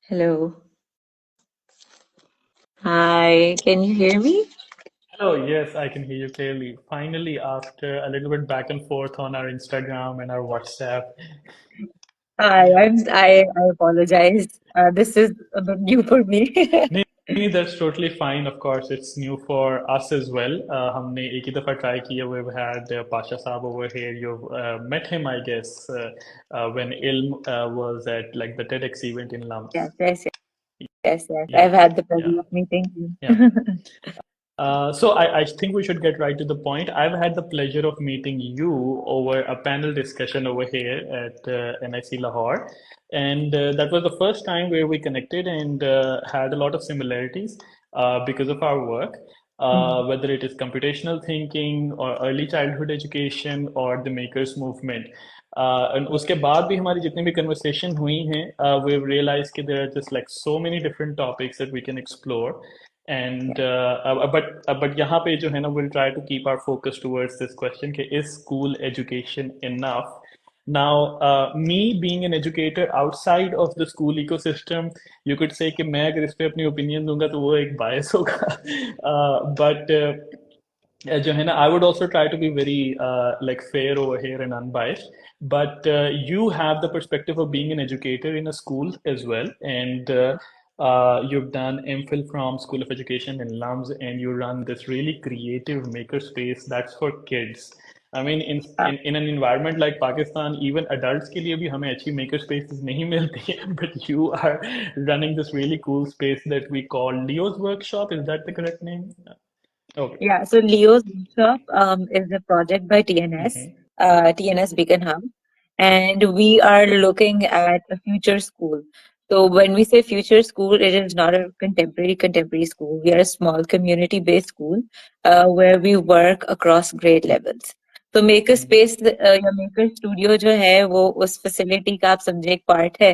Hello. Hi, can you hear me? Oh, yes, I can hear you clearly. Finally, after a little bit back and forth on our Instagram and our WhatsApp. I apologize. This is a bit new for me. नहीं, नहीं, that's totally fine. Of course, it's new for us as well. हमने एक ही दफा try किया. We've had Pasha Saab over here. You've met him, I guess, when Ilm was at like the TEDx event in Lums. Yes, yes, yes. Yeah, I've had the pleasure yeah, of meeting yeah. you. So I think we should get right to the point. I've had the pleasure of meeting you over a panel discussion over here at NIC Lahore. And that was the first time where we connected and had a lot of similarities because of our work, Hmm. whether it is computational thinking or early childhood education or the makers movement. And उसके बाद भी हमारी जितनी भी conversation हुई हैं, we've realized that there are just like so many different topics that we can explore. And Yeah. but यहाँ पे जो है ना we'll try to keep our focus towards this question कि is school education enough? Now, me being an educator outside of the school ecosystem, you could say कि मैं अगर इस पे अपनी opinion दूंगा तो वो एक bias होगा. But जो है ना, I would also try to be very like fair over here and unbiased. But you have the perspective of being an educator in a school as well, and you've done MPhil from School of Education in Lums, and you run this really creative makerspace that's for kids. I mean, Uh, in an environment like Pakistan, even adults के लिए भी हमें अच्छी maker spaces नहीं मिलती है. But you are running this really cool space that we call Leo's Workshop. Is that the correct name? Okay. yeah, so Leo's Workshop is a project by TNS, Mm-hmm. TNS Beacon Hub, and we are looking at a future school. So when we say future school, it is not a contemporary school. We are a small community-based school where we work across grade levels. तो maker space या maker studio जो है वो उस facility का आप समझे एक पार्ट है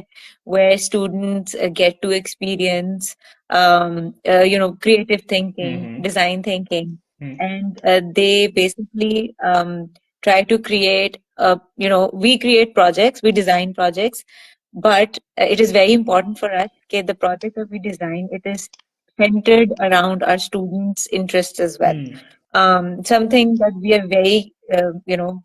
where students get to experience creative thinking, Mm-hmm. design thinking, Mm-hmm. and they basically try to create, we create projects, we design projects, but it is very important for us that the project that we design, it is centered around our students' interests as well. Something that we are very,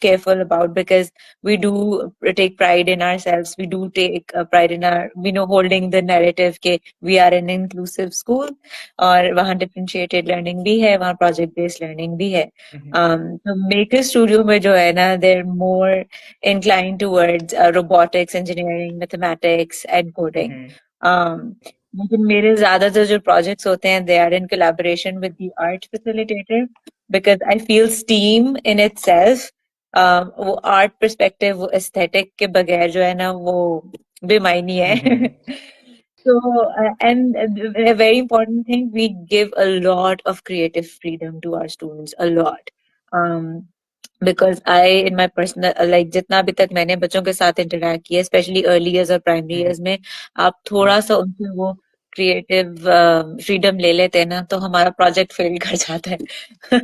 careful about because we do take pride in ourselves. We do take pride in our, holding the narrative that we are an inclusive school और वहाँ differentiated learning भी है, वहाँ project based learning भी है. तो Maker Studio में जो है ना, they're more inclined towards robotics, engineering, mathematics, and coding. Mm-hmm. Um, लेकिन मेरे ज्यादातर जो projects होते हैं, they are in collaboration with the art facilitator because I feel STEAM in itself, वो art perspective, वो aesthetic के बगैर जो है ना वो बेमायनी है. Mm-hmm. So, and a very important thing, we give a lot of creative freedom to our students, a lot. Um, because I, in my personal, like जितना अभी तक मैंने बच्चों के साथ interact किया, especially early years और primary Mm-hmm. years में, आप थोड़ा सा उनसे वो creative freedom ले लेते हैं ना, तो हमारा project fail कर जाता है. I,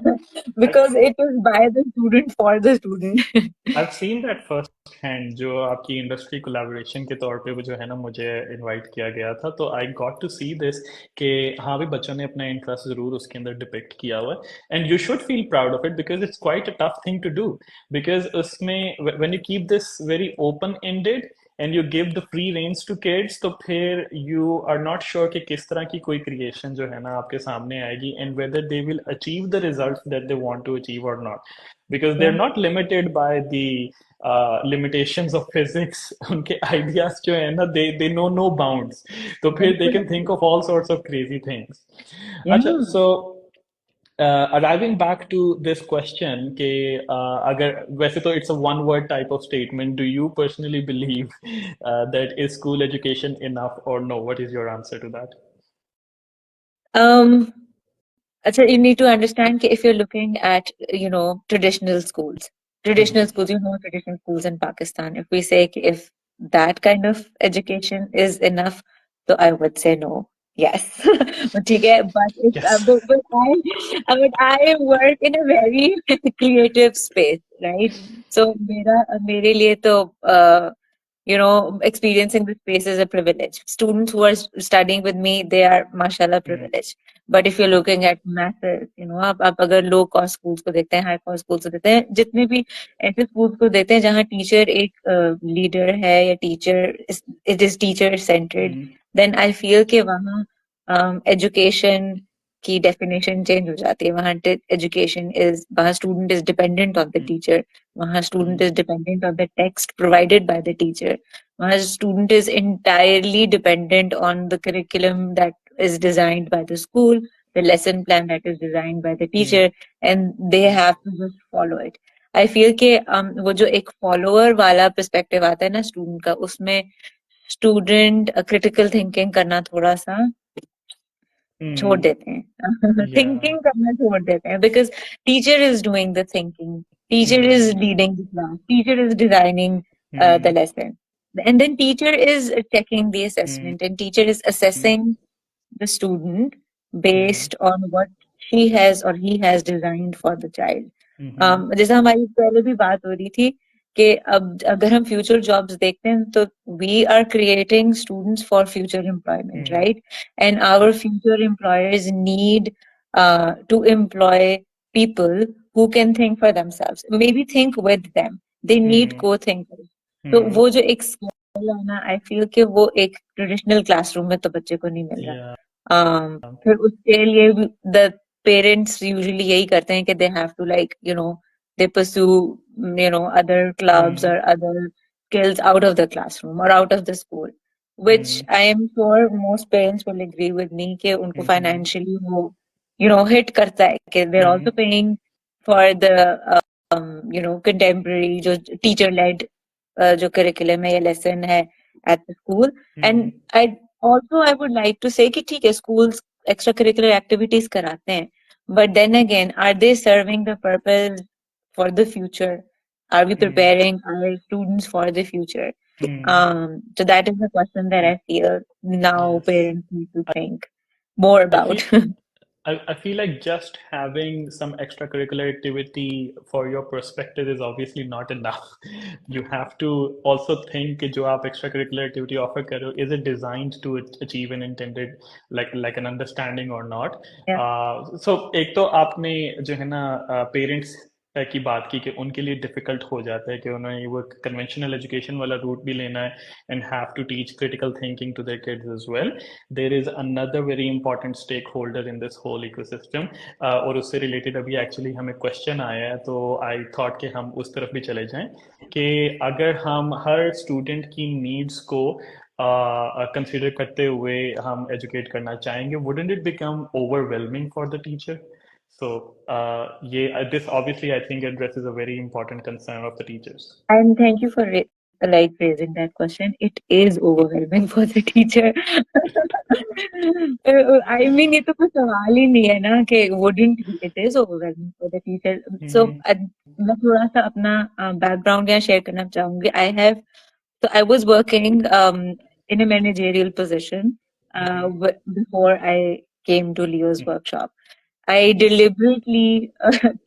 Because it is by the student for the student. I've seen that first hand जो आपकी इंडस्ट्री कोलैबोरेशन के तौर पे वो जो है ना मुझे इनवाइट किया गया था तो I got to see this कि हाँ भी बच्चों ने अपना इंटरेस्ट ज़रूर उसके अंदर डिपिक्ट किया हुआ है and you should feel proud of it because it's quite a tough thing to do because उसमें when you keep this very open ended and you give the free range to kids तो फिर you are not sure कि किस तरह की कोई creation जो है ना आपके सामने आएगी and whether they will achieve the result that they want to achieve or not because Yeah. they're not limited by the limitations of physics. उनके ideas जो है ना they know no bounds. तो फिर they can think of all sorts of crazy things. Yeah. अच्छा, so arriving back to this question कि अगर वैसे तो it's a one word type of statement. Do you personally believe that is school education enough or no? What is your answer to that? Um, so you need to understand that if you're looking at, traditional schools, Mm-hmm. traditional schools in Pakistan, if we say if that kind of education is enough, so I would say no. Yes. But Yes. but I work in a very creative space, right? So मेरे लिए तो experiencing the space is a privilege. Students who are studying with me, they are mashallah mm, privileged. But if you're looking at masses, आप अगर low cost schools को देखते हैं, high cost schools को देखते हैं, जितने भी ऐसे स्कूल्स को देखते हैं जहाँ टीचर एक लीडर है या teacher it is teacher centred, mm, then I feel कि वहाँ एजुकेशन की डेफिनेशन चेंज हो जाती है. वहाँ एजुकेशन इज, वहाँ student is dependent on the mm, teacher. वहाँ student mm, is dependent on the text provided by the teacher. वहाँ student is entirely dependent on the curriculum that is designed by the school, the lesson plan that is designed by the teacher, mm, and they mm, have to just follow it. I feel कि वो जो एक follower वाला perspective आता है ना student का, उसमें student critical thinking करना थोड़ा सा छोड़ mm, देते हैं. yeah. थिंकिंग करना छोड़ देते हैं because teacher is doing the thinking, teacher is Mm, leading the class, teacher is designing the mm, lesson, and then teacher is checking the mm, assessment, and teacher is mm, assessing the student mm, based on what she has or he has designed for the child. mhm, जैसे हमारी पहले भी बात हो रही थी कि अब अगर हम फ्यूचर जॉब्स देखते हैं तो we are creating students for future employment, mm, right? And our future employers need to employ people who can think for themselves, maybe think with them. They need mm, co-thinkers. तो mm, वो जो एक skill है ना, आई feel कि वो एक traditional classroom में तो बच्चे को नहीं मिल रहा. yeah. फिर उसके लिए द पेरेंट्स यूजुअली यही करते हैं कि they have to like they pursue other clubs or Mm, other skills out of the classroom or out of the school, which mm, I am sure most parents will agree with me कि उनको mhm, financially वो hit करता है कि they're also mm, paying for the contemporary जो teacher led जो curriculum है या lesson है at the school. And mm, I would like to say कि ठीक है schools extracurricular activities कराते हैं, but then again, are they serving the purpose for the future? Are we mm, preparing our students for the future? mm, So that is the question that I feel now yes. parents need to think more I feel about. I feel like just having some extracurricular activity for your perspective is obviously not enough. You have to also think कि जो आप extracurricular activity offer कर रहे हो, is it designed to achieve an intended like an understanding or not? Yeah. So एक तो आपने जो है ना parents की बात की कि उनके लिए डिफिकल्ट हो जाता है कि उन्हें वो कन्वेंशनल एजुकेशन वाला रूट भी लेना है and have to teach critical thinking to their kids as well. There is another very important stakeholder in this whole ecosystem और उससे रिलेटेड अभी एक्चुअली हमें क्वेश्चन आया है तो आई थॉट कि हम उस तरफ भी चले जाएं कि अगर हम हर स्टूडेंट की नीड्स को कंसिडर करते हुए हम एजुकेट करना चाहेंगे wouldn't it become overwhelming for the teacher. So, yeah, this obviously I think addresses a very important concern of the teachers. And thank you for like raising that question. It is overwhelming for the teacher. I mean, ये तो कोई सवाल ही नहीं है ना कि wouldn't be. It is overwhelming for the teacher. So Mm-hmm. मैं थोड़ा सा अपना background यहाँ share करना चाहूँगी. So I was working in a managerial position Mm-hmm. before I came to Leo's workshop. I deliberately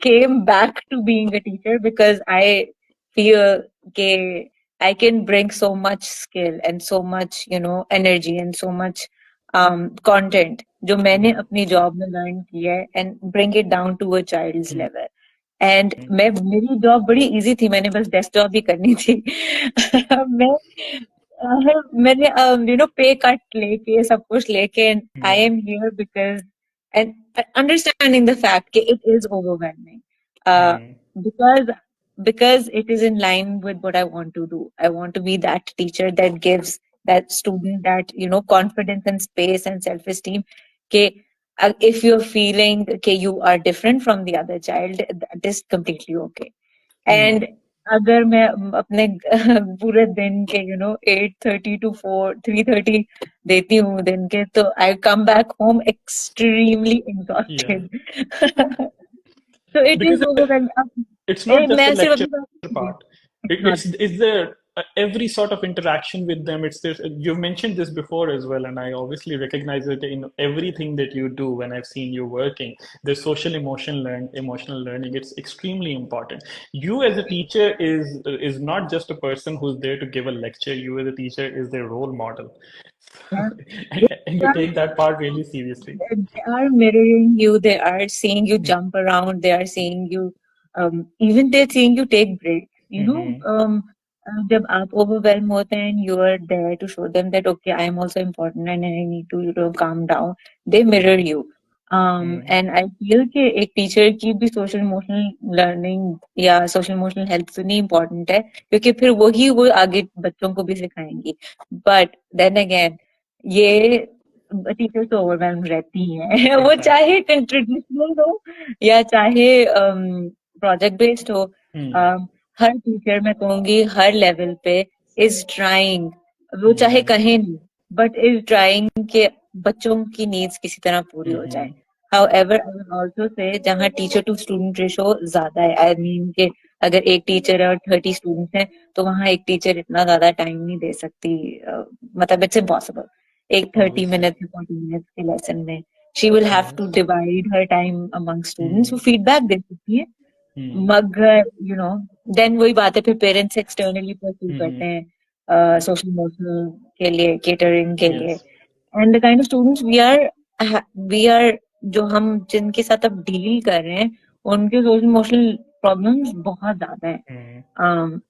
came back to being a teacher because I feel that I can bring so much skill and so much, energy and so much content जो मैंने Mm-hmm. अपनी job में learn किया है and bring it down to a child's Mm-hmm. level. And मेरी job बड़ी easy थी, मैंने बस desk job ही करनी थी. मैं मैंने पे कट लेके सब कुछ लेके आई Mm-hmm. Am here because and understanding the fact that it is overwhelming Mm-hmm. because it is in line with what I want to do. I want to be that teacher that gives that student that confidence and space and self-esteem. Okay, if you're feeling okay you are different from the other child, that is completely okay. Mm-hmm. And अगर मैं अपने पूरे दिन के 8:30 to 3:30 देती हूँ दिन के, तो I come back home extremely Yeah. Exhausted. तो it Because is overwhelming. it's not just the मैं सिर्फ lecture अपनी बात नहीं कर रही. part. It's It's not. is there every sort of interaction with them. It's this, you've mentioned this before as well, and I obviously recognize it in everything that you do when I've seen you working. The social emotional learning, it's extremely important. You as a teacher is not just a person who's there to give a lecture. You as a teacher is their role model. Yeah. And you take that part really seriously. They are mirroring you, they are seeing you jump around, they are seeing you, even they're seeing you take breaks, Mm-hmm. जब आप overwhelmed होते हैं and you are there to show them that okay, I am also important and I need to, calm down, they mirror you. And I feel कि एक teacher की भी social emotional learning या social emotional health सुनी important है, क्योंकि फिर वही वो आगे बच्चों को भी सिखाएंगी. बट देन अगेन, ये टीचर्स तो ओवरवेल्म रहती हैं वो चाहे Exactly. ट्रेडिशनल हो या चाहे प्रोजेक्ट बेस्ड हो. Hmm. हर टीचर, मैं कहूंगी हर लेवल पे, इज ट्राइंग, वो चाहे Hmm. कहे नहीं, बट इज ट्राइंग के बच्चों की नीड्स किसी तरह पूरी हो जाए. Hmm. However, I will also say जहाँ टीचर टू स्टूडेंट रेशो ज्यादा है, आई मीन कि अगर एक टीचर है और 30 स्टूडेंट्स हैं, तो वहाँ एक टीचर इतना ज्यादा टाइम नहीं दे सकती. मतलब इट्स इम्पॉसिबल एक 30 Obviously. मिनट 40 मिनट के लेसन में. She will have to Yes. Divide her time among students, वो Hmm. फीडबैक दे सकती है, Hmm. मगर देन वही बात है, फिर पेरेंट्स एक्सटर्नली परस्यू Hmm. करते हैं सोशल इमोशनल के लिए, केटरिंग के लिए. Yes. And the kind of students we are जो हम जिनके साथ अब डील कर रहे हैं, उनके सोशल इमोशनल प्रॉब्लम्स बहुत ज्यादा हैं. Hmm. um,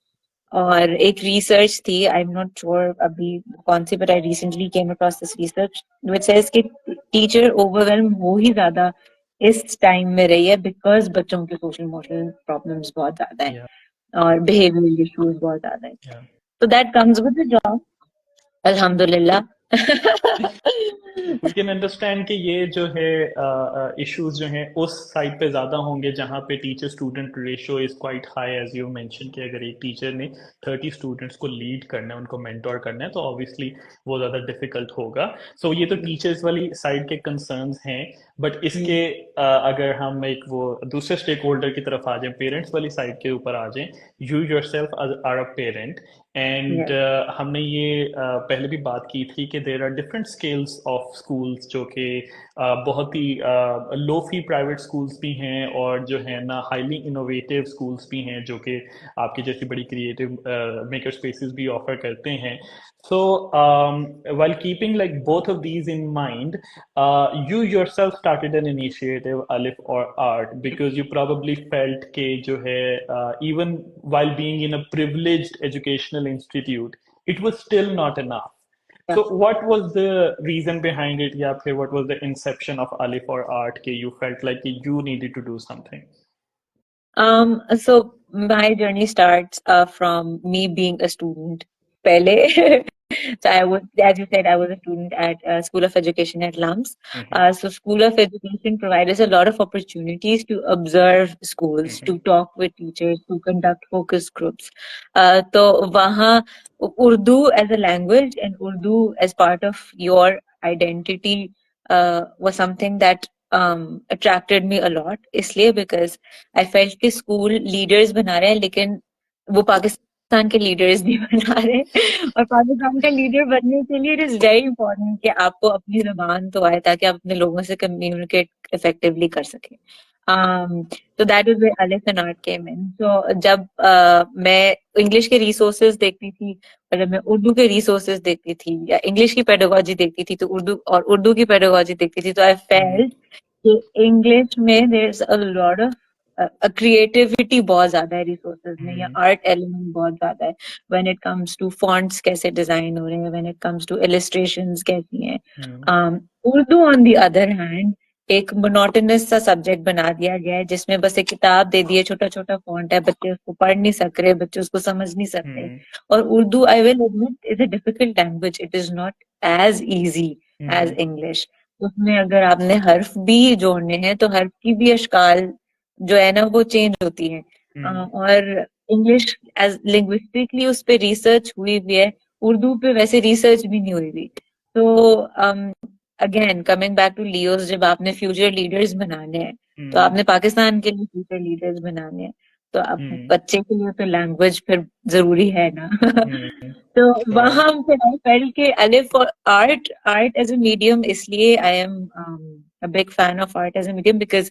और एक रिसर्च थी, आई एम नॉट श्योर अभी कौन सी, but I recently came across this research which says कि टीचर ओवरवेल्म हो ही ज्यादा इस टाइम में रही है बिकॉज बच्चों के सोशल इमोशनल प्रॉब्लम्स बहुत ज्यादा है Yeah. और बिहेवियरल इश्यूज बहुत ज्यादा है. Yeah. तो that comes with the job, अल्हम्दुलिल्लाह. वी कैन अंडरस्टैंड कि ये जो है इश्यूज जो हैं उस साइड पे ज़्यादा होंगे जहाँ पे teacher student ratio is quite high, as you mention कि अगर एक टीचर ने 30 स्टूडेंट्स को लीड करना है, उनको मेंटोर करना है, तो ऑब्वियसली वो ज़्यादा डिफिकल्ट होगा. सो ये तो टीचर्स वाली साइड के कंसर्न्स हैं. बट इसके अगर हम एक वो दूसरे स्टेक होल्डर की तरफ आ जाएं, पेरेंट्स वाली साइड के ऊपर आ जाएं, you yourself are a parent, and हमने ये पहले भी बात की थी कि there are different scales of schools जो कि बहुत ही लो फी प्राइवेट स्कूल्स भी हैं और जो है ना हाईली इनोवेटिव स्कूल्स भी हैं जो कि आपकी जैसी बड़ी क्रिएटिव मेकर स्पेसेस भी ऑफर करते हैं. So, while keeping like both of these in mind, you yourself started an initiative, Alif or Art, because you probably felt कि जो है even while being in a privileged educational institute, it was still not enough. So, what was the reason behind it? या फिर what was the inception of Alif or Art कि you felt like कि you needed to do something? So my journey starts from me being a student. Pehle. So I was, as you said, I was a student at School of Education at LUMS. Mm-hmm. So School of Education provides us a lot of opportunities to observe schools, Mm-hmm. to talk with teachers, to conduct focus groups. तो वहाँ Urdu as a language and Urdu as part of your identity was something that attracted me a lot. इसलिए because I felt कि school leaders बना रहे हैं, लेकिन वो पाकिस्तान के लीडर्स नहीं बना रहे. और पाकिस्तान का लीडर बनने के लिए इट इज वेरी इंपॉर्टेंट कि आपको अपनी जबान तो आए ताकि आप अपने लोगों से कम्युनिकेट इफेक्टिवली कर सकें. तो दैट इज वेयर अलिफ एंड आर्ट केम इन. सो जब मैं इंग्लिश के रिसोर्सेज देखती थी और जब मैं उर्दू के रिसोर्सेज देखती थी या इंग्लिश की पेडागोजी देखती थी तो उर्दू की पेडागोजी देखती थी, तो आई Mm-hmm. फेल्ट कि इंग्लिश में there is a lot of creativity बहुत ज्यादा है रिसोर्सेज में, या Mm-hmm. आर्ट एलिमेंट बहुत ज्यादा है. When it comes to fonts कैसे डिजाइन हो रहे हैं, when it comes to illustrations कैसी हैं. Urdu on the other hand एक मोनोटोनस सा सब्जेक्ट बना दिया गया है जिसमें बस एक किताब दे दी है, छोटा छोटा फॉन्ट है, बच्चे उसको पढ़ नहीं सक रहे, बच्चे उसको समझ नहीं सकते. Mm-hmm. और Urdu, I will admit, is a difficult language. It is not as easy as Mm-hmm. English. उसमें अगर आपने हर्फ भी जोड़ने हैं तो हर्फ की भी अशकाल जो है ना वो चेंज होती है. Mm-hmm. और इंग्लिश एज लिंग्विस्टिकली उस पे रिसर्च हुई हुई है, उर्दू पे वैसे रिसर्च भी नहीं हुई हुई. तो अगेन कमिंग बैक टू लियोस, जब आपने फ्यूचर लीडर्स बनाने हैं तो Mm-hmm. आपने पाकिस्तान के लिए फ्यूचर लीडर्स बनाने हैं, तो अब हम्म बच्चे के लिए तो लैंग्वेज फिर जरूरी है ना। हम्म तो right वहां फिर आई फेल्ट के Alif for art, art as a medium, इसलिए I am a big fan of art as a medium because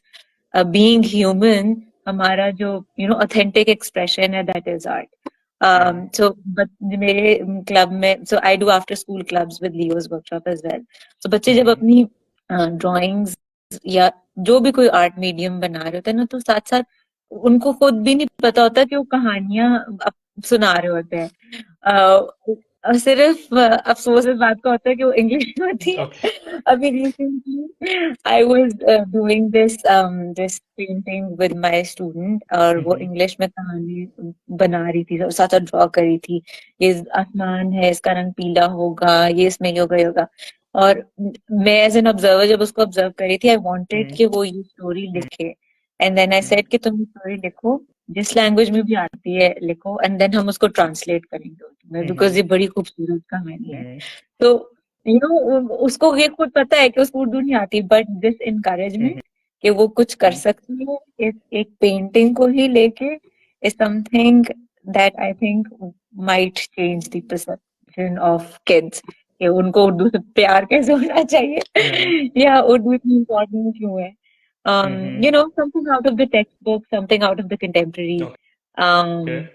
being human, हमारा जो ऑथेंटिक एक्सप्रेशन है that is art. Hmm So but मेरे क्लब में, so I do after school clubs with Leo's workshop as well. So बच्चे जब हम्म अपनी drawings या जो भी कोई आर्ट मीडियम बना रहे होते हैं ना, तो साथ साथ उनको खुद भी नहीं पता होता कि वो कहानियां सुना रहे होते हैं. और सिर्फ अफसोस इस बात का होता है कि वो इंग्लिश में होती है. okay अभी recently I was doing this painting with my student, और वो हम्म इंग्लिश में कहानी बना रही थी और साथ साथ ड्रॉ कर रही थी. ये आसमान है, इसका रंग पीला होगा, ये इसमें ये होगा, ये होगा. और मैं एज एन ऑब्जर्वर जब उसको ऑब्जर्व कर रही थी, आई वांटेड हम्म कि वो ये स्टोरी हम्म लिखे. एंड देन आई सेड कि तुम स्टोरी लिखो, जिस लैंग्वेज में भी आती है लिखो, एंड देन हम उसको ट्रांसलेट करेंगे उर्दू में, बिकॉज हम्म ये बड़ी खूबसूरत कहानी है. हम्म तो उसको ये खुद पता है कि उसको उर्दू नहीं आती, बट दिस हम्म इनकरेजमेंट कि वो कुछ कर सकती है एक पेंटिंग को ही लेके, is something that I think might change the perception of kids, कि उनको उर्दू से प्यार कैसे होना right चाहिए या उर्दू इतनी इम्पोर्टेंट क्यों है. Something out of the textbook, something out of the contemporary. okay Um,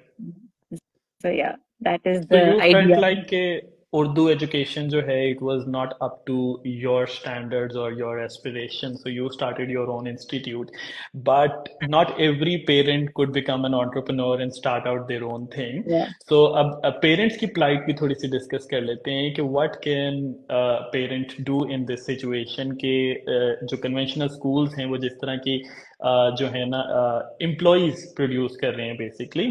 so yeah, that is So the you felt idea. like कि उर्दू एजुकेशन जो है it was not up to your standards or your aspirations, so you started your own institute. But not every parent could become an entrepreneur and start out their own thing. Yeah. So अब parents की plight भी थोड़ी सी discuss कर लेते हैं कि what can parent do in this situation कि जो conventional schools हैं वो जिस तरह की जो है ना employees produce कर रहे हैं basically,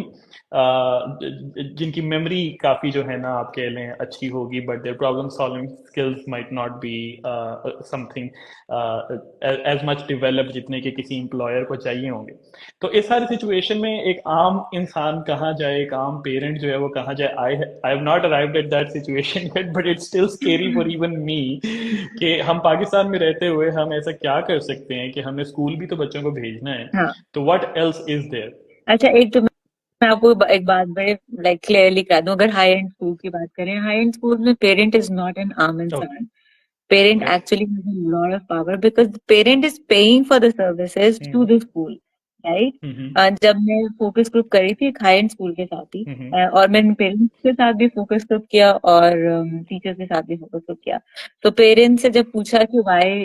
जिनकी मेमोरी काफ़ी जो है ना आप कह लें अच्छी होगी but their problem solving skills might not be something as much developed जितने कि किसी एम्प्लॉयर को चाहिए होंगे. तो इस सारी सिचुएशन में एक आम इंसान कहाँ जाए, एक आम पेरेंट जो है वो कहाँ जाए. I have not arrived at that situation yet but it's still scary for even me कि हम पाकिस्तान में रहते हुए हम ऐसा क्या कर सकते हैं कि हमें स्कूल भी तो बच्चों को भेजना है. हाँ. तो व्हाट एल्स इज देयर. अच्छा, एक तो मैं आपको एक बात बड़े लाइक क्लियरली करा दूं. अगर हाई एंड स्कूल की बात करें, हाई एंड स्कूल में पेरेंट इज नॉट एन आम इंसान. Parent okay. actually has a lot of power because the parent is paying for the services to hmm the school, right? हम्म जब मैं focus group करी थी एक हाई एंड स्कूल के साथ ही, हम्म और मैंने पेरेंट्स के साथ भी फोकस ग्रुप किया और टीचर्स के साथ भी फोकस ग्रुप किया. तो पेरेंट्स से जब पूछा कि व्हाई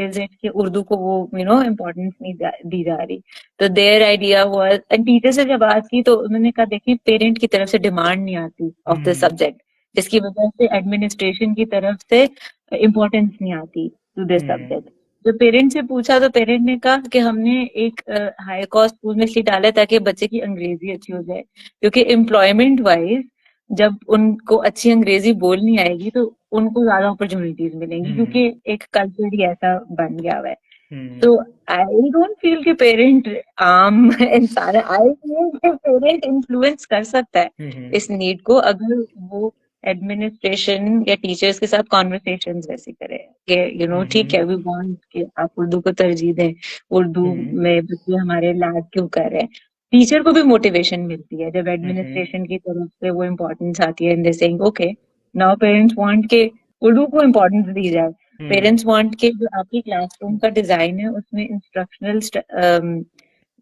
इज इट कि उर्दू को वो इम्पोर्टेंस नहीं दी जा रही, तो their idea was, and teacher से जब बात की तो उन्होंने कहा देखिए पेरेंट की तरफ से डिमांड नहीं आती ऑफ द हम्म सब्जेक्ट, जिसकी वजह से एडमिनिस्ट्रेशन की तरफ से इम्पोर्टेंस नहीं आती टू दिस हम्म सब्जेक्ट. जब पेरेंट से पूछा तो पेरेंट ने कहा कि हमने एक हाई कॉस्ट स्कूल में इसलिए डाला है ताकि बच्चे की अंग्रेजी अच्छी हो जाए, क्योंकि एम्प्लॉयमेंट वाइज जब उनको अच्छी अंग्रेजी बोलनी आएगी तो उनको ज्यादा अपॉर्चुनिटीज मिलेंगी, हम्म क्योंकि एक कल्चर ही ऐसा बन गया हुआ है. हम्म तो आई डोंट फील कि पेरेंट आम इंसान है. आई फील कि पेरेंट इन्फ्लुएंस कर सकता है हम्म इस नीड को, अगर वो एडमिनिस्ट्रेशन या टीचर्स के साथ कॉन्वर्सेशन वैसे करे कि ठीक हम्म है, वी वांट कि आप उर्दू को तरजीह दें, उर्दू हम्म में बच्चे हमारे लैग क्यों कर रहे हैं. टीचर को भी मोटिवेशन मिलती है जब हम्म एडमिनिस्ट्रेशन की तरफ से वो इम्पोर्टेंस आती है, and they saying okay now parents want के उर्दू को इम्पोर्टेंस दी जाए. हम्म पेरेंट्स वांट के जो आपकी क्लासरूम का डिजाइन है उसमें इंस्ट्रक्शनल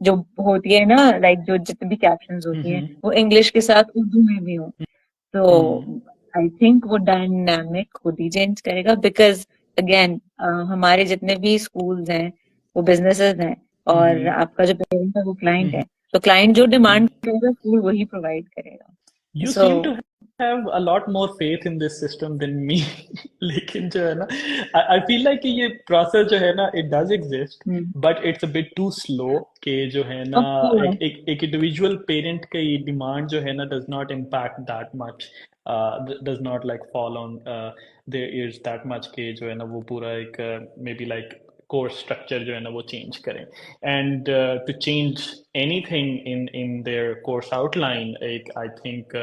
जो होती है ना, लाइक जो जितनी भी कैप्शंस होती हैं हम्म वो इंग्लिश के साथ उर्दू में भी हो. तो आई थिंक वो डायनामिक खुद ही चेंज करेगा, बिकॉज अगेन हमारे जितने भी स्कूल्स हैं वो बिजनेसेस हैं, और हम्म आपका जो पेरेंट है वो क्लाइंट हम्म है. तो क्लाइंट जो हम्म डिमांड करेगा स्कूल वही प्रोवाइड करेगा. You so seem to have a lot more faith in this system than me. लेकिन जो है ना, I feel like कि ये process जो है ना, it does exist, but it's a bit too slow. कि जो है ना, ऑफ कोर्स. एक individual parent की demand जो है ना does not impact that much, does not like fall on their ears that much कि जो है ना वो पूरा एक maybe like कोर्स स्ट्रक्चर जो है ना वो चेंज करें and to change anything in their course outline एक आई थिंक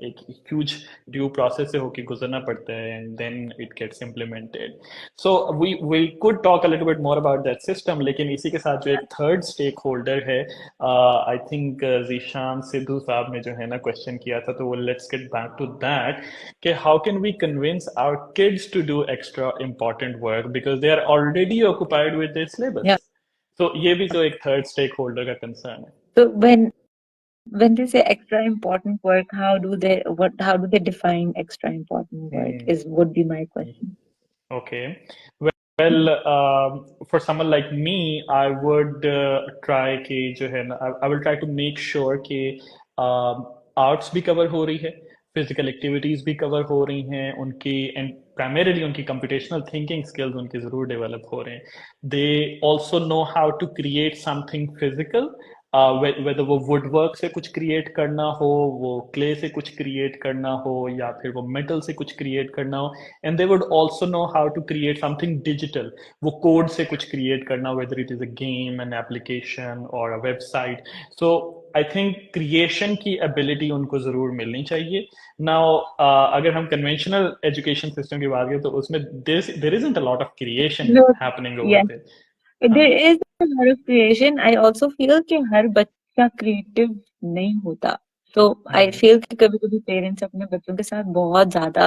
एक ह्यूज ड्यू प्रोसेस से होके गुजरना पड़ता है and then it gets implemented so we could talk a little bit more about that system लेकिन इसी के साथ जो एक थर्ड स्टेक होल्डर है आई थिंक जीशान सिद्धू साहब ने जो है ना क्वेश्चन किया था तो वो let's get back to that कि how can we convince our kids to do extra important work because they are already occupied with their syllabus. Yeah. So ये भी तो एक third stakeholder का concern है. So when they say extra important work, how do they define extra important work Hmm. is would be my question. Okay. Well, for someone like me, I would try कि जो है ना, I will try to make sure कि arts भी cover हो रही है, physical activities भी cover हो रही हैं, उनकी and primarily उनकी computational thinking skills उनके ज़रूर develop हो रहे हैं. They also know how to create something physical. Whether वो वुडवर्क से कुछ क्रिएट करना हो वो क्ले से कुछ क्रिएट करना हो या फिर वो मेटल से कुछ क्रिएट करना हो and they would also know how to create something digital वो कोड से कुछ क्रिएट करना whether it is a game an application और a website so I think creation की एबिलिटी उनको ज़रूर मिलनी चाहिए नाउ अगर हम कन्वेंशनल एजुकेशन सिस्टम की बात करें तो उसमें there isn't a lot of creation No, happening over yes, there हाँ there is a lot of creation. I also feel कि हर बच्चा creative नहीं होता. So I हम्म feel कि कभी-कभी parents अपने बच्चों के साथ बहुत ज़्यादा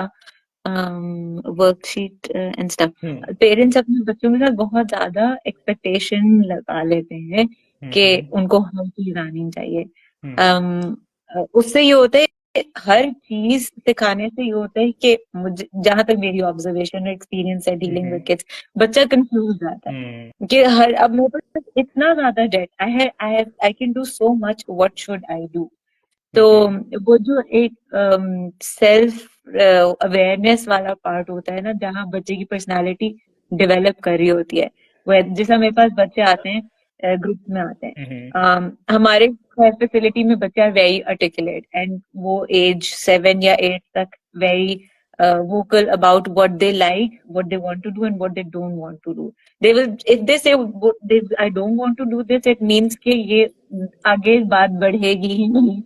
worksheet and stuff hmm parents अपने बच्चों के साथ बहुत ज्यादा एक्सपेक्टेशन लगा लेते हैं कि हम्म उनको हर चीज आनी चाहिए हम्म उससे ये होता है हर चीज सिखाने से ये होता है कि मुझे जहां तक मेरी ऑब्जर्वेशन और एक्सपीरियंस है डीलिंग विद हम्म किड्स बच्चा कंफ्यूज जाता हम्म है कि हर अब मेरे पास इतना ज्यादा डेट I can do so much what should I do तो हम्म वो जो एक सेल्फ अवेयरनेस वाला पार्ट होता है ना जहाँ बच्चे की पर्सनालिटी डेवलप कर रही होती है वो जैसा मेरे पास बच्चे आते हैं ग्रुप में आते हैं हम्म हमारे फैसिलिटी में बच्चे आर वेरी आर्टिकुलेट एंड वो एज 7 या 8 तक very vocal about what they like, what they want to do, and what they don't want to do. They will, if they say, I don't want to do this, it means कि ये आगे बात बढ़ेगी ही नहीं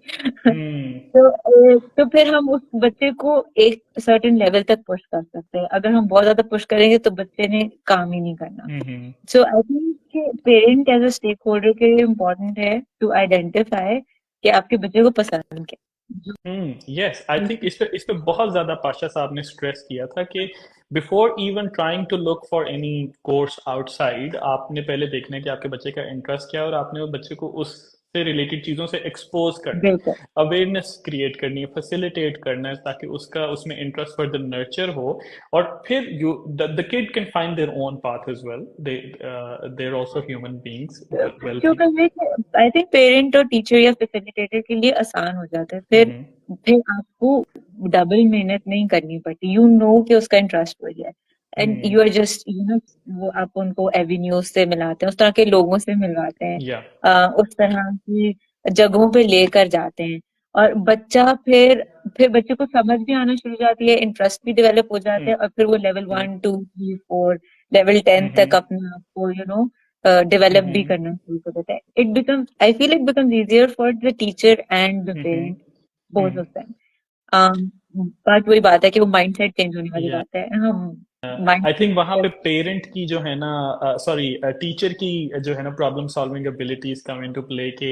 हम्म तो फिर हम उस बच्चे को एक सर्टेन लेवल तक पुश कर सकते हैं अगर हम बहुत ज्यादा पुश करेंगे तो बच्चे ने काम ही नहीं करना hmm so I think parent as a stakeholder के लिए इम्पोर्टेंट है टू आइडेंटिफाई कि आपके बच्चे को पसंद क्या यस आई थिंक इस पे बहुत ज्यादा पाशा साहब ने स्ट्रेस किया था कि before even trying to look for any course outside आपने पहले देखना है कि आपके बच्चे का इंटरेस्ट क्या है और आपने वो बच्चे को उससे रिलेटेड चीजों से एक्सपोज करना है बिल्कुल अवेयरनेस क्रिएट करनी है फैसिलिटेट करना है ताकि उसका उसमें इंटरेस्ट फर्दर नर्चर हो और फिर you the kid can find their own path as well they are also human beings well क्यों करने आई थिंक पेरेंट और टीचर या फैसिलिटेटर के लिए आसान हो जाता है फिर आपको डबल मेहनत नहीं करनी पड़ती यू नो कि उसका इंटरेस्ट वही है and you are just you know वो आप उनको एवेन्यूज से मिलाते हैं उस तरह के लोगों से मिलवाते हैं या उस तरह की जगहों पे लेकर जाते हैं और बच्चा फिर बच्चे को समझ भी आना शुरू हो जाती है इंटरेस्ट भी डेवलप हो जाता है और फिर वो लेवल 1 2 3 4 लेवल 10 तक अपने आप को यू नो डेवलप भी करना शुरू कर देता है it becomes I feel it becomes easier for the teacher and the parent both of them बात वही बात है कि वो माइंडसेट चेंज होने वाली या बात है हम आई थिंक वहां पे माइंड पेरेंट की जो है ना सॉरी टीचर की जो है ना problem solving abilities come into play के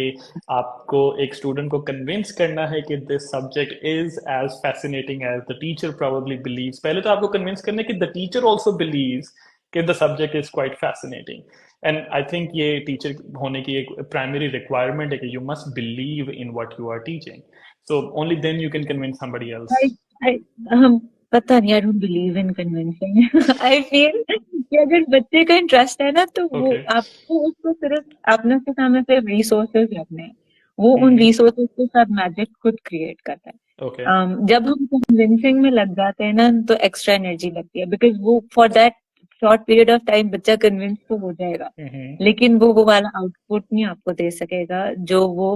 आपको एक स्टूडेंट को कन्विंस करना है कि this subject is as fascinating as the teacher probably believes पहले तो आपको कन्विंस करना है कि द टीचर आल्सो बिलीव्स कि the subject is quite fascinating and I think ये टीचर होने की एक प्राइमरी रिक्वायरमेंट है कि you must believe in what you are teaching so only then you can convince somebody else I, I, हम पता नहीं I don't believe in convincing I feel कि अगर बच्चे का इंटरेस्ट है ना तो वो ओके आपको उसको सिर्फ आपने उसके सामने सिर्फ रिसोर्सेज रखने हैं वो उन हम्म रिसोर्सेज के साथ मैजिक खुद क्रिएट करता है ओके जब हम कन्विंसिंग में लग जाते हैं ना तो एक्स्ट्रा एनर्जी लगती है बिकॉज वो for that short period of time बच्चा कन्विंस तो हो जाएगा लेकिन वो वाला आउटपुट नहीं आपको दे सकेगा जो वो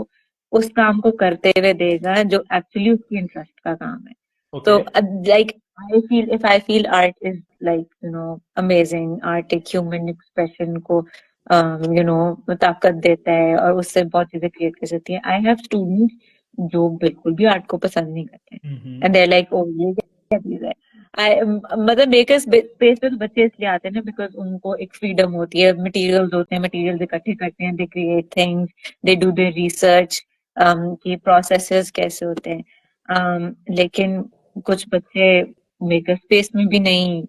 उस काम को करते हुए देगा जो एक्चुअली उसकी इंटरेस्ट का काम है तो okay like I feel if I feel art is like, amazing artistic human expression को ताकत देता है और उससे बहुत चीजें क्रिएट कर सकती है. आई हैव स्टूडेंट्स जो बिल्कुल भी आर्ट को पसंद नहीं करते हैं, हम्म एंड दे लाइक, ओ ये क्या चीज है. मतलब मेकर स्पेस पे तो बच्चे इसलिए आते हैं ना, बिकॉज उनको एक फ्रीडम होती है, मटेरियल्स होते हैं, मटेरियल्स इकट्ठे करते हैं, they create things, they do their research कि प्रोसेसेस कैसे होते हैं. लेकिन कुछ बच्चे मेकर स्पेस में भी नहीं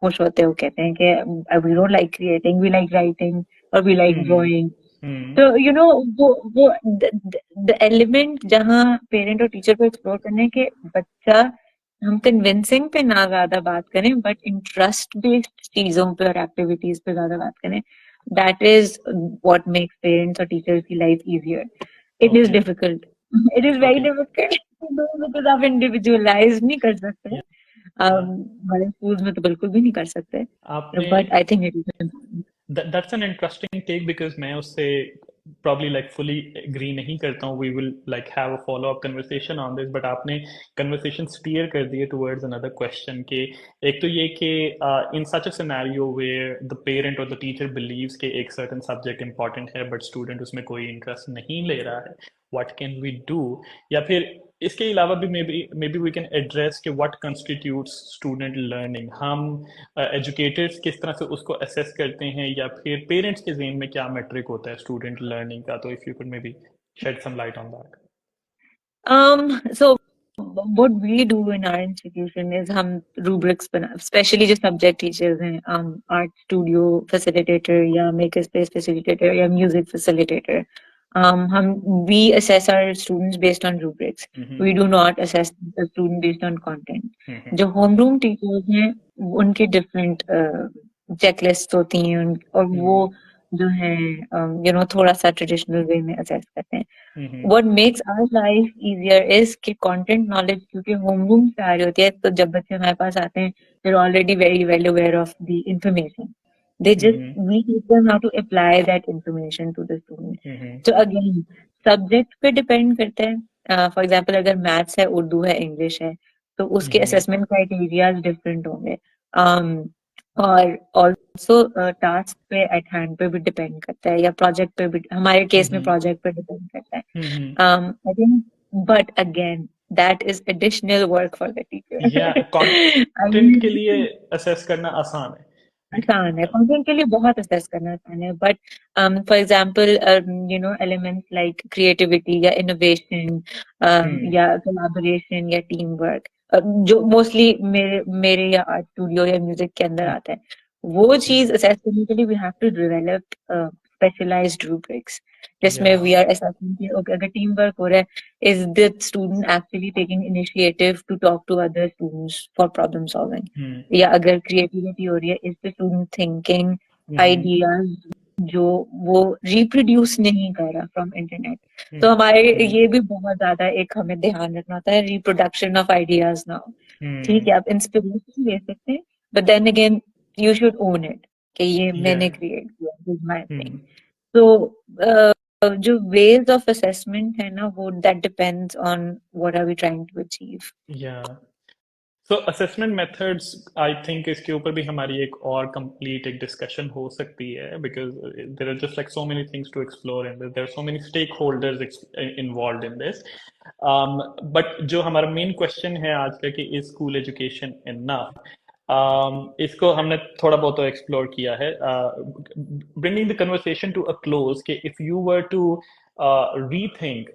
खुश होते. वो कहते हैं कि we don't like creating, we like writing और we like hmm drawing. Hmm तो वो द एलिमेंट जहाँ पेरेंट और टीचर को एक्सप्लोर करने के बच्चा, हम कन्विंसिंग पे ना ज्यादा बात करें बट इंटरेस्ट बेस्ड चीजों पे और एक्टिविटीज पे ज्यादा बात करें. That is what makes parents और टीचर्स की life easier. It is okay difficult. It is very okay difficult because आप इंडिविजुअलाइज नहीं कर सकते. या बड़े स्कूल्स में तो बिल्कुल भी नहीं कर सकते. आपने but I think it is important. that's an interesting take because मैं उससे probably like fully agree नहीं करता हूँ. We will like have a follow-up conversation on this, but आपने conversation steer कर दिए towards another question कि एक तो ये कि in such a scenario where the parent or the teacher believes कि एक certain subject important है but student उसमें कोई interest नहीं ले रहा है, what can we do? या फिर इसके अलावा भी maybe we can address कि व्हाट कंस्टिट्यूट्स स्टूडेंट लर्निंग. हम एजुकेटर्स किस तरह से उसको असेस करते हैं या फिर पेरेंट्स के जेन में क्या मेट्रिक होता है स्टूडेंट लर्निंग का. तो if you could maybe shed some light on that. So what we do in our institution is हम rubrics बना, especially जो subject teachers हैं, art studio facilitator या maker space facilitator या music facilitator, हम we assess our students based on rubrics. We do not assess the student based on content. जो homeroom teachers हैं उनके different checklists होती हैं और वो जो है थोड़ा सा traditional way में assess करते हैं. What makes our life easier is कि content knowledge, क्योंकि homeroom से आ रही होती है, तो जब बच्चे हमारे पास आते हैं, they're already very well aware of the information. We teach them how to apply that information to the student. So again, subject पे depend करता है. For example, अगर maths है, उर्दू है, English है, तो उसके assessment criteria different होंगे. और also task पे at hand पे भी depend करता है, या project पे भी, हमारे case में project पे depend करता है. I think, but again, that is additional work for the teacher. या I कंटेंट के mean, लिए असेस करना आसान है. आसान है, कंटेंट के लिए बहुत असेस करना आसान है, but for example elements like creativity या इनोवेशन या कोलैबोरेशन या टीम वर्क, जो मोस्टली मेरे या आर्ट स्टूडियो या म्यूजिक के अंदर आता है, वो चीज असेस करने के लिए we have to develop specialised rubrics, जिसमें या वी आर असेसिंग कि ओके, अगर टीम वर्क हो रहा है, is the student actually taking initiative to talk to other students for problem solving, या अगर क्रिएटिविटी हो रही है, is the student thinking ideas जो वो रिप्रोड्यूस नहीं कर रहा फ्रॉम इंटरनेट. तो हमारे ये भी बहुत ज्यादा एक हमें ध्यान रखना होता है, रिप्रोडक्शन ऑफ आइडियाज नाउ. ठीक है, आप इंस्पिरेशन ले सकते हैं, but then again you should own it कि ये या मैंने क्रिएट किया, दिस माय थिंग. तो जो वेज ऑफ असेसमेंट है ना, वो that depends on what are we trying to achieve. या so assessment methods I think इसके ऊपर भी हमारी एक और कंप्लीट एक डिस्कशन हो सकती है because there are just like so many things to explore in this. There are so many stakeholders involve in this. But जो हमारा मेन क्वेश्चन है आज का कि इज स्कूल एजुकेशन इनफ, इसको हमने थोड़ा बहुत तो एक्सप्लोर किया है. Bringing the conversation to a close कि if you were to rethink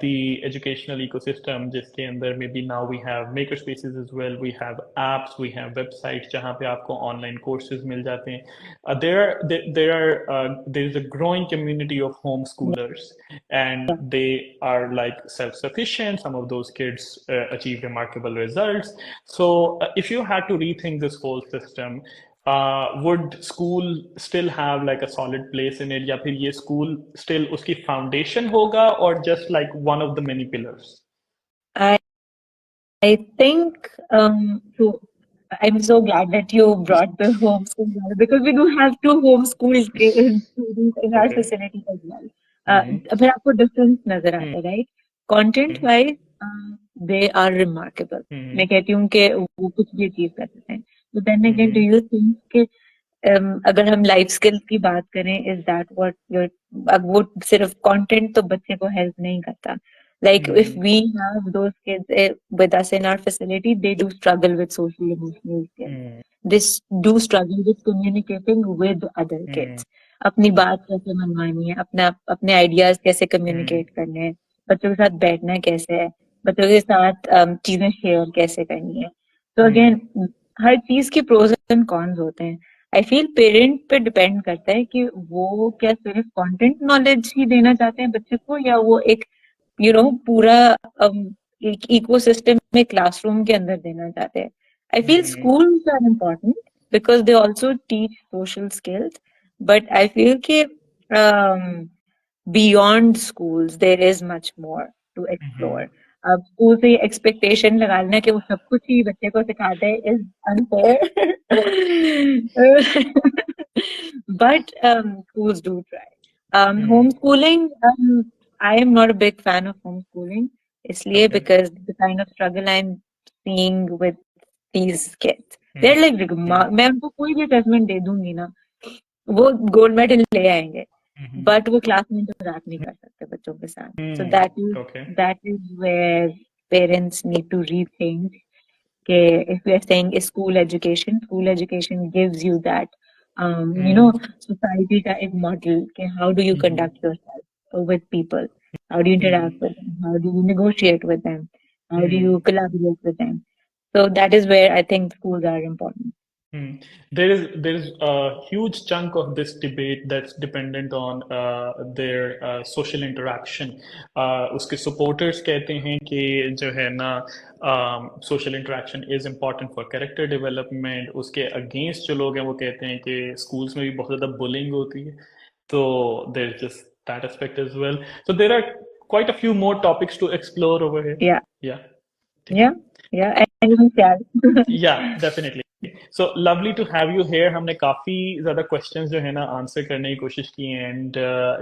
the educational ecosystem जिसके अंदर maybe now we have maker spaces as well, we have apps, we have websites जहाँ पे आपको online courses मिल जाते हैं. There is a growing community of homeschoolers and they are like self-sufficient. Some of those kids achieve remarkable results. So if you had to rethink this whole system, would school still have like a solid place in it या फिर ये school still उसकी foundation होगा or just like one of the many pillars? I think so. I'm so glad that you brought the homeschool because we do have two homeschool students in our Okay. facility as well. फिर आपको difference नजर आता है, right? Content wise, they are remarkable. मैं कहती हूँ कि वो कुछ भी achieve कर सकते हैं. So then again, do Mm-hmm. you think कि अगर हम लाइफ स्किल्स की बात करें, इज दैट व्हाट योर, अब वो सिर्फ कंटेंट तो बच्चे को हेल्प नहीं करता. Like if Mm-hmm. we have those kids with us in our facility, they do struggle with social emotional skills. They do struggle with communicating with other Mm-hmm. kids. अपनी बात कैसे मनवानी है, अपना अपने आइडियाज कैसे Mm-hmm. कम्युनिकेट करने हैं, बच्चों के साथ बैठना कैसे है, बच्चों के साथ चीजें शेयर कैसे करनी है. तो अगेन, हर चीज के प्रोज एंड कॉन्स होते हैं. आई फील पेरेंट पे डिपेंड करता है कि वो क्या सिर्फ कंटेंट नॉलेज ही देना चाहते हैं बच्चे को, या वो एक पूरा एक इकोसिस्टम में क्लासरूम के अंदर देना चाहते हैं. I feel Mm-hmm. Schools are important because they also teach social skills, but I feel कि beyond schools there is much more to explore. Mm-hmm. अब स्कूल से एक्सपेक्टेशन लगा लेना कि वो सब कुछ ही बच्चे को सिखाते हैं is unfair. But schools do try. Homeschooling, I am not a big fan of homeschooling. इसलिए Okay. because the kind of struggle I'm seeing with these kids. They're Mm-hmm. like, मैं उनको कोई भी assessment दे दूंगी ना, वो गोल्ड मेडल ले आएंगे, Mm-hmm. बट वो क्लास में इंटरैक्ट नहीं कर सकते बच्चों के साथ. So Mm. Okay. That is where parents need to rethink. If we are saying is school education gives you that, Mm. society का एक model कि how do you Mm-hmm. conduct yourself with people, how do you Mm. interact with them, how do you negotiate with them, how do you Mm. collaborate with them. So that is where I think schools are important. Hmm. There is a huge chunk of this debate that's dependent on their social interaction. उसके supporters कहते हैं कि जो है ना social interaction is important for character development. उसके against जो लोग हैं वो कहते हैं कि schools में भी बहुत ज़्यादा bullying होती है. तो there's just that aspect as well. So there are quite a few more topics to explore over here. Yeah, Yeah. ठीक yeah, है. yeah. And yeah. Yeah, definitely. So lovely to have you here. हमने काफी ज़्यादा questions जो है ना answer करने की कोशिश की and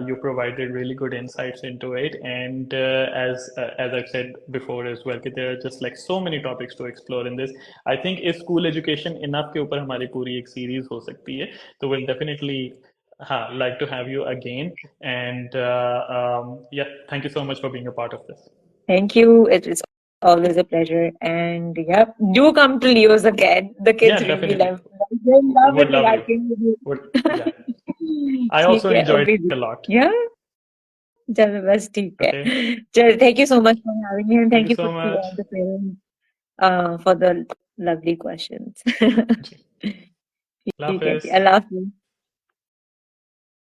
you provided really good insights into it. And as I've said before as well, कि there are just like so many topics to explore in this. I think is school education enough के ऊपर हमारी पूरी एक series हो सकती है. So we'll definitely like to have you again. And yeah, thank you so much for being a part of this. Thank you. It is always a pleasure. And yeah, do come to Leo's again. The kids Yeah, really definitely. love it. They love Would love you. interacting with Would yeah. you. I ठीक also है, enjoyed अभी it भी. a lot. Yeah, चलो बस ठीक है. Okay. चलो, thank you so much for having me, and Thank thank you you so to much. all the parents for the lovely questions. जी. ठीक है, Love I love you.